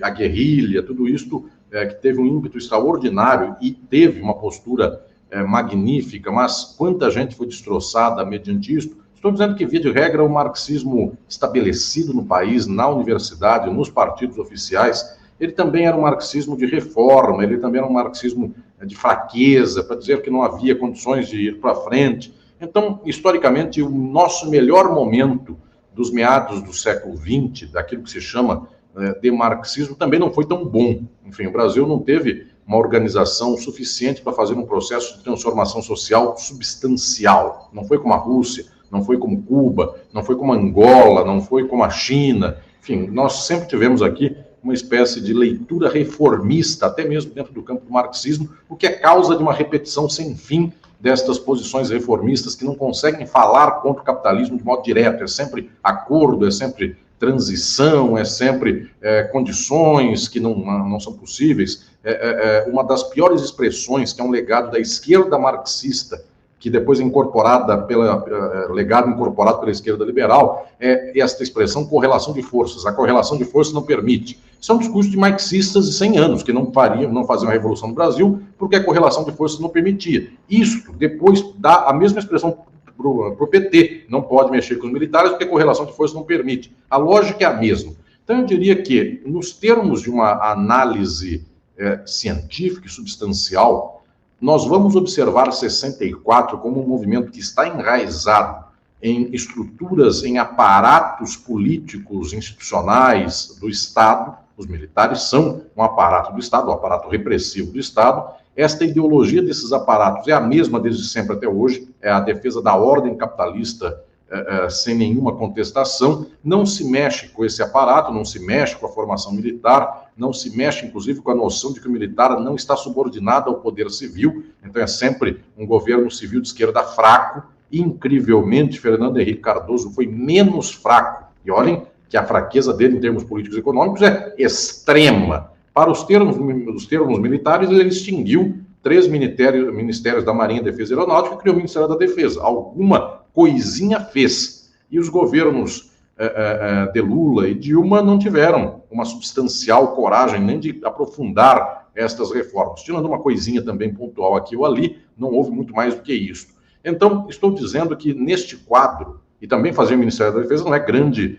Speaker 2: a guerrilha, tudo isto que teve um ímpeto extraordinário e teve uma postura magnífica, mas quanta gente foi destroçada mediante isto. Estou dizendo que, via de regra, o marxismo estabelecido no país, na universidade, nos partidos oficiais, ele também era um marxismo de reforma, ele também era um marxismo de fraqueza, para dizer que não havia condições de ir para frente. Então, historicamente, o nosso melhor momento dos meados do século XX, daquilo que se chama de marxismo, também não foi tão bom. Enfim, o Brasil não teve uma organização suficiente para fazer um processo de transformação social substancial. Não foi como a Rússia, não foi como Cuba, não foi como Angola, não foi como a China. Enfim, nós sempre tivemos aqui uma espécie de leitura reformista, até mesmo dentro do campo do marxismo, o que é causa de uma repetição sem fim destas posições reformistas que não conseguem falar contra o capitalismo de modo direto. É sempre acordo, é sempre transição, é sempre condições que não são possíveis. Uma das piores expressões, que é um legado da esquerda marxista, que depois é incorporada legado incorporado pela esquerda liberal, é esta expressão correlação de forças. A correlação de forças não permite. Isso é um discurso de marxistas de 100 anos, que não faziam a revolução no Brasil, porque a correlação de forças não permitia. Isto depois dá a mesma expressão para o PT. Não pode mexer com os militares, porque a correlação de forças não permite. A lógica é a mesma. Então eu diria que, nos termos de uma análise científica e substancial, nós vamos observar 64 como um movimento que está enraizado em estruturas, em aparatos políticos, institucionais do Estado. Os militares são um aparato do Estado, um aparato repressivo do Estado. Esta ideologia desses aparatos é a mesma desde sempre até hoje, é a defesa da ordem capitalista sem nenhuma contestação. Não se mexe com esse aparato, não se mexe com a formação militar, não se mexe, inclusive, com a noção de que o militar não está subordinado ao poder civil. Então, é sempre um governo civil de esquerda fraco. Incrivelmente, Fernando Henrique Cardoso foi menos fraco. E olhem que a fraqueza dele em termos políticos e econômicos é extrema. Para os termos militares, ele extinguiu 3 ministérios da Marinha, Defesa e Aeronáutica e criou o Ministério da Defesa. Alguma coisinha fez. E os governos de Lula e Dilma não tiveram uma substancial coragem nem de aprofundar estas reformas. Tirando uma coisinha também pontual aqui ou ali, não houve muito mais do que isso. Então, estou dizendo que neste quadro, e também fazer o Ministério da Defesa não é grande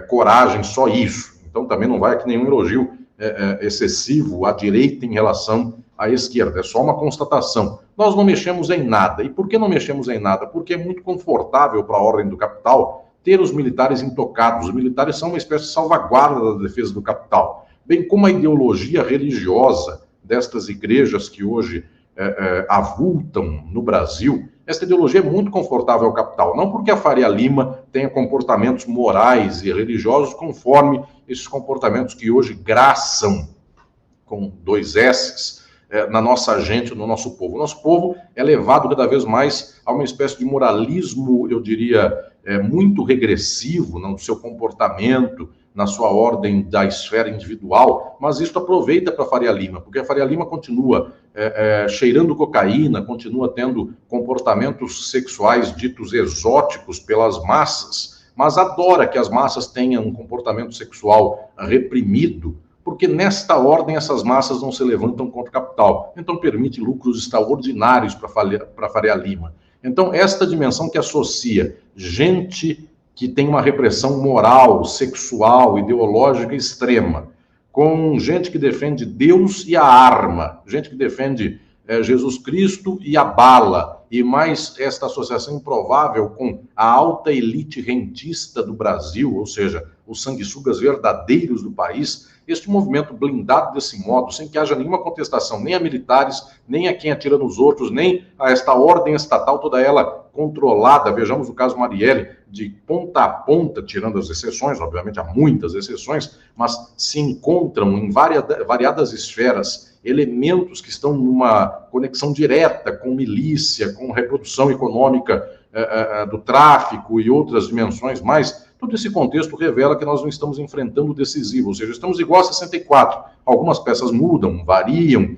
Speaker 2: coragem, só isso. Então, também não vai aqui nenhum elogio excessivo à direita em relação à esquerda. É só uma constatação. Nós não mexemos em nada. E por que não mexemos em nada? Porque é muito confortável para a ordem do capital ter os militares intocados. Os militares são uma espécie de salvaguarda da defesa do capital. Bem como a ideologia religiosa destas igrejas que hoje avultam no Brasil, esta ideologia é muito confortável ao capital. Não porque a Faria Lima tenha comportamentos morais e religiosos conforme esses comportamentos que hoje graçam, com 2 S's, na nossa gente, no nosso povo. O nosso povo é levado cada vez mais a uma espécie de moralismo, eu diria, muito regressivo no seu comportamento, na sua ordem da esfera individual, mas isso aproveita para a Faria Lima, porque a Faria Lima continua cheirando cocaína, continua tendo comportamentos sexuais ditos exóticos pelas massas, mas adora que as massas tenham um comportamento sexual reprimido, porque nesta ordem essas massas não se levantam contra o capital. Então permite lucros extraordinários para a Faria Lima. Então esta dimensão que associa gente que tem uma repressão moral, sexual, ideológica extrema, com gente que defende Deus e a arma, gente que defende Jesus Cristo e a bala, e mais esta associação improvável com a alta elite rentista do Brasil, ou seja, os sanguessugas verdadeiros do país, este movimento blindado desse modo, sem que haja nenhuma contestação, nem a militares, nem a quem atira nos outros, nem a esta ordem estatal, toda ela controlada, vejamos o caso Marielle, de ponta a ponta, tirando as exceções, obviamente há muitas exceções, mas se encontram em variadas esferas elementos que estão numa conexão direta com milícia, com reprodução econômica do tráfico e outras dimensões mais. Todo esse contexto revela que nós não estamos enfrentando o decisivo, ou seja, estamos igual a 64. Algumas peças mudam, variam,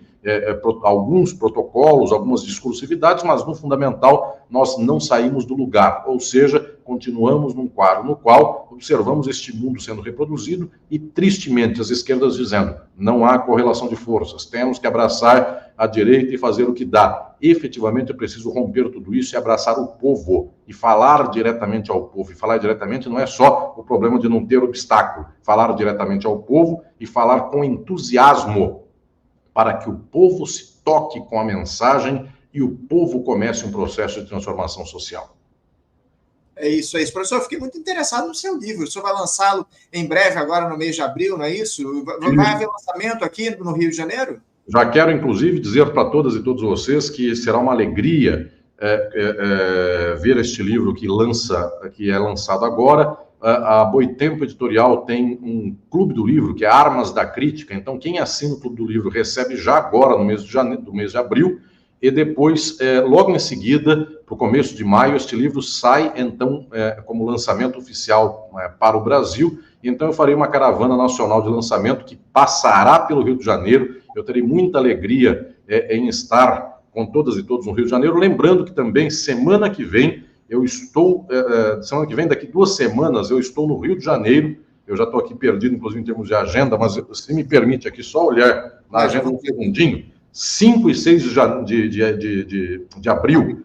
Speaker 2: alguns protocolos, algumas discursividades, mas no fundamental nós não saímos do lugar, ou seja, continuamos num quadro no qual observamos este mundo sendo reproduzido e, tristemente, as esquerdas dizendo não há correlação de forças, temos que abraçar a direita e fazer o que dá. Efetivamente é preciso romper tudo isso e abraçar o povo e falar diretamente ao povo. E falar diretamente não é só o problema de não ter obstáculo, falar diretamente ao povo e falar com entusiasmo para que o povo se toque com a mensagem e o povo comece um processo de transformação social.
Speaker 1: É isso. Professor, eu fiquei muito interessado no seu livro. O senhor vai lançá-lo em breve, agora no mês de abril, não é isso? Vai haver lançamento aqui no Rio de Janeiro?
Speaker 2: Já quero, inclusive, dizer para todas e todos vocês que será uma alegria ver este livro que é lançado agora. A Boitempo Editorial tem um clube do livro, que é Armas da Crítica. Então, quem assina o clube do livro recebe já agora, no mês de janeiro, do mês de abril, e depois, logo em seguida, para o começo de maio, este livro sai, então, como lançamento oficial para o Brasil. Então, eu farei uma caravana nacional de lançamento que passará pelo Rio de Janeiro. Eu terei muita alegria em estar com todas e todos no Rio de Janeiro. Lembrando que também, semana que vem, daqui 2 semanas, eu estou no Rio de Janeiro. Eu já estou aqui perdido, inclusive, em termos de agenda, mas se me permite aqui só olhar na agenda um segundinho. 5 e 6 de abril,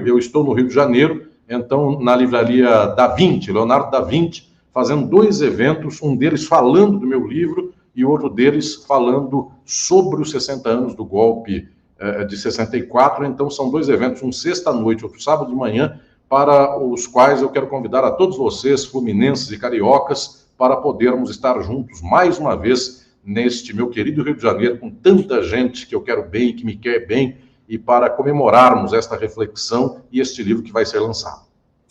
Speaker 2: eu estou no Rio de Janeiro, então, na livraria Da Vinci, Leonardo Da Vinci, fazendo 2 eventos, um deles falando do meu livro e outro deles falando sobre os 60 anos do golpe de 64. Então, são 2 eventos, um sexta-noite, outro sábado de manhã, para os quais eu quero convidar a todos vocês, fluminenses e cariocas, para podermos estar juntos mais uma vez neste meu querido Rio de Janeiro, com tanta gente que eu quero bem, que me quer bem, e para comemorarmos esta reflexão e este livro que vai ser lançado.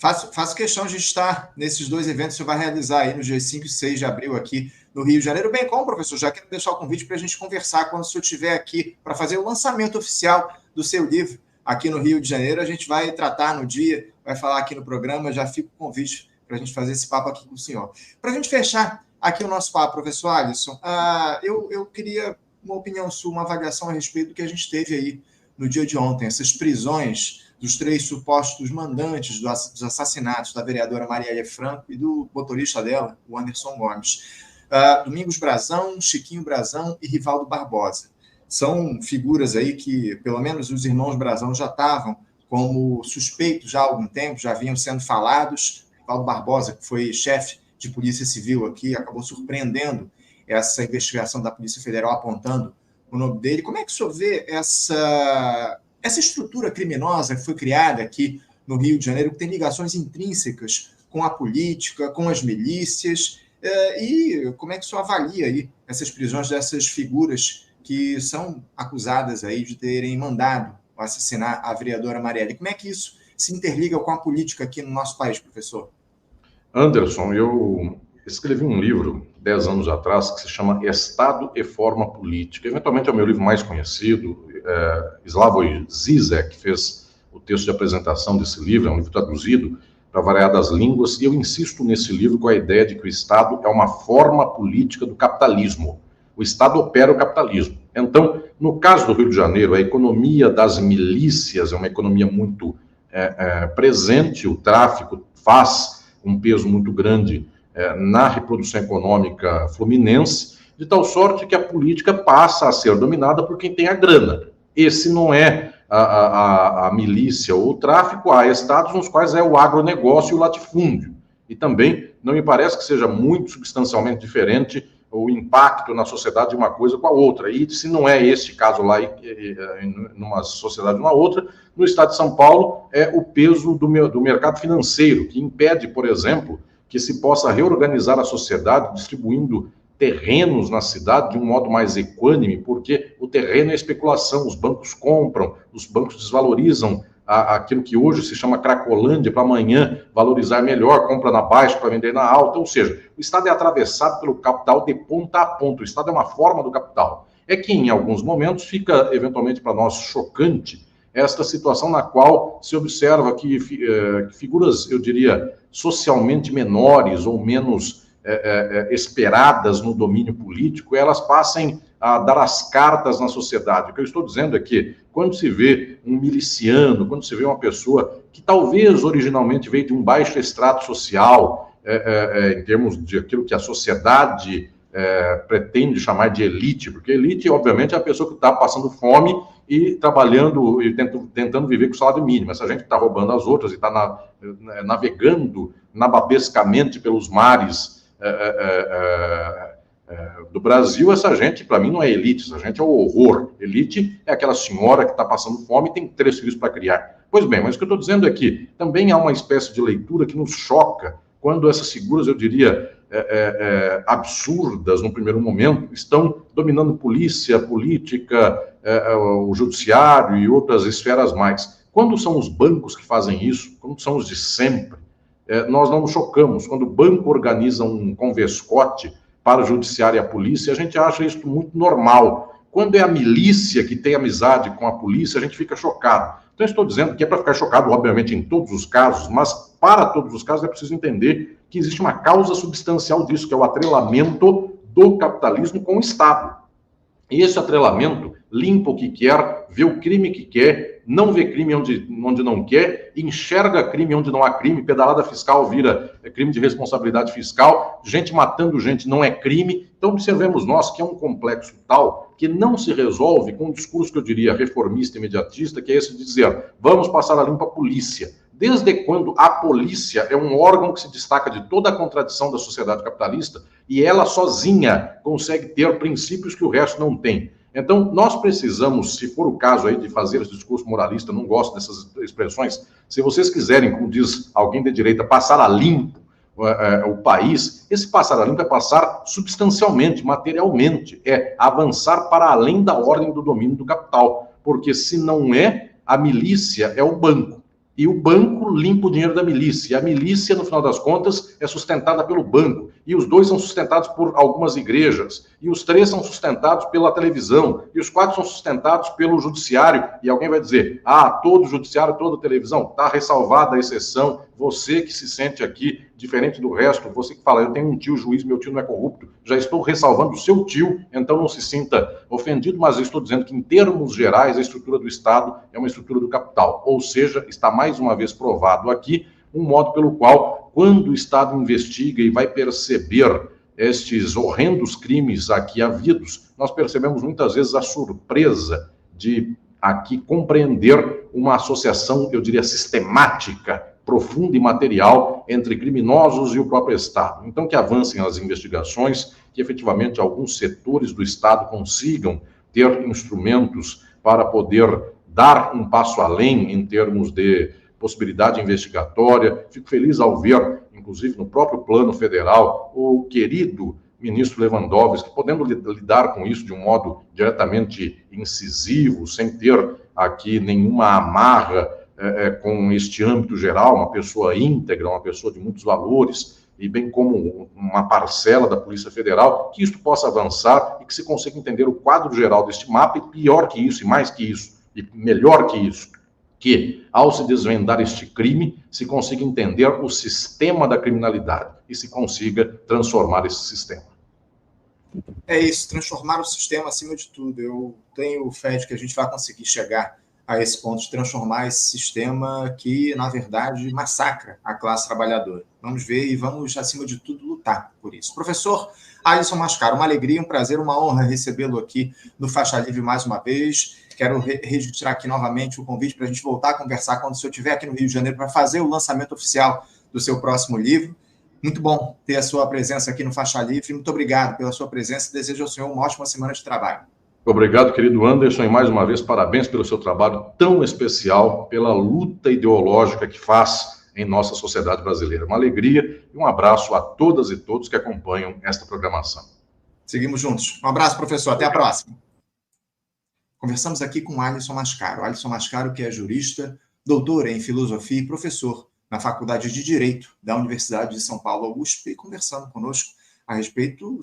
Speaker 1: Faço questão de estar nesses dois eventos que você vai realizar aí nos dias 5 e 6 de abril aqui no Rio de Janeiro. Bem como, professor, já quero deixar o convite para a gente conversar quando o senhor estiver aqui para fazer o lançamento oficial do seu livro aqui no Rio de Janeiro. A gente vai tratar no dia, vai falar aqui no programa, já fica o convite para a gente fazer esse papo aqui com o senhor. Para a gente fechar aqui o nosso papo, professor Alisson, eu queria uma opinião sua, uma avaliação a respeito do que a gente teve aí no dia de ontem, essas prisões dos 3 supostos mandantes dos assassinatos da vereadora Marielle Franco e do motorista dela, o Anderson Gomes. Domingos Brazão, Chiquinho Brazão e Rivaldo Barbosa. São figuras aí que, pelo menos os irmãos Brazão já estavam como suspeitos já há algum tempo, já vinham sendo falados. Rivaldo Barbosa, que foi chefe de Polícia Civil aqui, acabou surpreendendo essa investigação da Polícia Federal apontando o nome dele. Como é que o senhor vê essa estrutura criminosa que foi criada aqui no Rio de Janeiro, que tem ligações intrínsecas com a política, com as milícias, e como é que o senhor avalia aí essas prisões dessas figuras que são acusadas aí de terem mandado assassinar a vereadora Marielle? Como é que isso se interliga com a política aqui no nosso país, professor?
Speaker 2: Anderson, eu escrevi um livro 10 anos atrás que se chama Estado e Forma Política. Eventualmente é o meu livro mais conhecido. Slavoj Zizek fez o texto de apresentação desse livro, é um livro traduzido para variadas línguas, e eu insisto nesse livro com a ideia de que o Estado é uma forma política do capitalismo. O Estado opera o capitalismo. Então, no caso do Rio de Janeiro, a economia das milícias é uma economia muito presente, o tráfico faz um peso muito grande na reprodução econômica fluminense, de tal sorte que a política passa a ser dominada por quem tem a grana. Esse não é a milícia ou o tráfico, há estados nos quais é o agronegócio e o latifúndio. E também não me parece que seja muito substancialmente diferente o impacto na sociedade de uma coisa com a outra. E se não é este caso lá, numa sociedade ou na outra, no estado de São Paulo é o peso do mercado financeiro, que impede, por exemplo, que se possa reorganizar a sociedade distribuindo terrenos na cidade de um modo mais equânime, porque o terreno é especulação, os bancos compram, os bancos desvalorizam aquilo que hoje se chama cracolândia, para amanhã valorizar melhor, compra na baixa para vender na alta, ou seja, o Estado é atravessado pelo capital de ponta a ponta, o Estado é uma forma do capital. É que em alguns momentos fica, eventualmente para nós, chocante esta situação na qual se observa que figuras, eu diria, socialmente menores ou menos esperadas no domínio político, elas passem a dar as cartas na sociedade. O que eu estou dizendo é que, quando se vê um miliciano, quando se vê uma pessoa que talvez originalmente veio de um baixo extrato social, em termos de aquilo que a sociedade pretende chamar de elite, porque elite, obviamente, é a pessoa que está passando fome e trabalhando e tentando viver com salário mínimo. Essa gente que está roubando as outras e está navegando nababescamente pelos mares do Brasil, essa gente, para mim, não é elite, essa gente é o horror. Elite é aquela senhora que está passando fome e tem 3 filhos para criar. Pois bem, mas o que eu estou dizendo é que também há uma espécie de leitura que nos choca quando essas figuras, eu diria, absurdas no primeiro momento, estão dominando polícia, política, o judiciário e outras esferas mais. Quando são os bancos que fazem isso, quando são os de sempre, nós não nos chocamos. Quando o banco organiza um convescote para o judiciário e a polícia, a gente acha isso muito normal. Quando é a milícia que tem amizade com a polícia, a gente fica chocado. Então, estou dizendo que é para ficar chocado, obviamente, em todos os casos, mas para todos os casos é preciso entender que existe uma causa substancial disso, que é o atrelamento do capitalismo com o Estado. E esse atrelamento limpa o que quer, vê o crime que quer, não vê crime onde não quer, enxerga crime onde não há crime, pedalada fiscal vira crime de responsabilidade fiscal, gente matando gente não é crime. Então, observemos nós que é um complexo tal que não se resolve com um discurso que eu diria reformista e imediatista, que é esse de dizer, vamos passar a limpo a polícia. Desde quando a polícia é um órgão que se destaca de toda a contradição da sociedade capitalista e ela sozinha consegue ter princípios que o resto não tem. Então, nós precisamos, se for o caso aí de fazer esse discurso moralista, não gosto dessas expressões, se vocês quiserem, como diz alguém de direita, passar a limpo o país, esse passar a limpo é passar substancialmente, materialmente, é avançar para além da ordem do domínio do capital, porque se não é, a milícia é o banco. e o banco limpa o dinheiro da milícia. E a milícia, no final das contas, é sustentada pelo banco. E os dois são sustentados por algumas igrejas. E os três são sustentados pela televisão. E os quatro são sustentados pelo judiciário. E alguém vai dizer, todo judiciário, toda televisão. Está ressalvada a exceção. Você que se sente aqui diferente do resto, você que fala, eu tenho um tio juiz, meu tio não é corrupto, já estou ressalvando o seu tio, então não se sinta ofendido, mas eu estou dizendo que, em termos gerais, a estrutura do Estado é uma estrutura do capital. Ou seja, está mais uma vez provado aqui um modo pelo qual, quando o Estado investiga e vai perceber estes horrendos crimes aqui havidos, nós percebemos muitas vezes a surpresa de aqui compreender uma associação, eu diria, sistemática, profunda e material entre criminosos e o próprio Estado. Então, que avancem as investigações, que efetivamente alguns setores do Estado consigam ter instrumentos para poder dar um passo além em termos de possibilidade investigatória. Fico feliz ao ver, inclusive no próprio plano federal, o querido ministro Lewandowski, podendo lidar com isso de um modo diretamente incisivo, sem ter aqui nenhuma amarra com este âmbito geral, uma pessoa íntegra, uma pessoa de muitos valores, e bem como uma parcela da Polícia Federal, que isto possa avançar e que se consiga entender o quadro geral deste mapa, e pior que isso, e mais que isso, e melhor que isso, que, ao se desvendar este crime, se consiga entender o sistema da criminalidade e se consiga transformar esse sistema.
Speaker 1: É isso, transformar o sistema acima de tudo. Eu tenho fé de que a gente vai conseguir chegar a esse ponto de transformar esse sistema que, na verdade, massacra a classe trabalhadora. Vamos ver e vamos, acima de tudo, lutar por isso. Professor Alisson Mascaro, uma alegria, um prazer, uma honra recebê-lo aqui no Faixa Livre mais uma vez. Quero registrar aqui novamente o convite para a gente voltar a conversar quando o senhor estiver aqui no Rio de Janeiro para fazer o lançamento oficial do seu próximo livro. Muito bom ter a sua presença aqui no Faixa Livre. Muito obrigado pela sua presença e desejo ao senhor uma ótima semana de trabalho.
Speaker 2: Obrigado, querido Anderson, e mais uma vez, parabéns pelo seu trabalho tão especial, pela luta ideológica que faz em nossa sociedade brasileira. Uma alegria e um abraço a todas e todos que acompanham esta programação.
Speaker 1: Seguimos juntos. Um abraço, professor. Até a próxima. Conversamos aqui com Alisson Mascaro. Alisson Mascaro, que é jurista, doutor em filosofia e professor na Faculdade de Direito da Universidade de São Paulo, USP, conversando conosco a respeito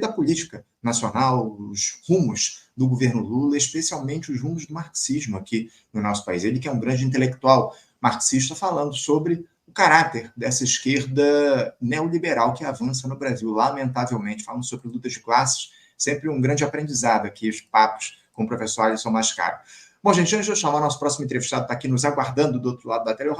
Speaker 1: da política nacional, os rumos do governo Lula, especialmente os rumos do marxismo aqui no nosso país. Ele que é um grande intelectual marxista, falando sobre o caráter dessa esquerda neoliberal que avança no Brasil, lamentavelmente, falando sobre lutas de classes, sempre um grande aprendizado aqui, os papos com o professor Alisson Mascaro. Bom, gente, antes de eu chamar o nosso próximo entrevistado, está aqui nos aguardando do outro lado da tela,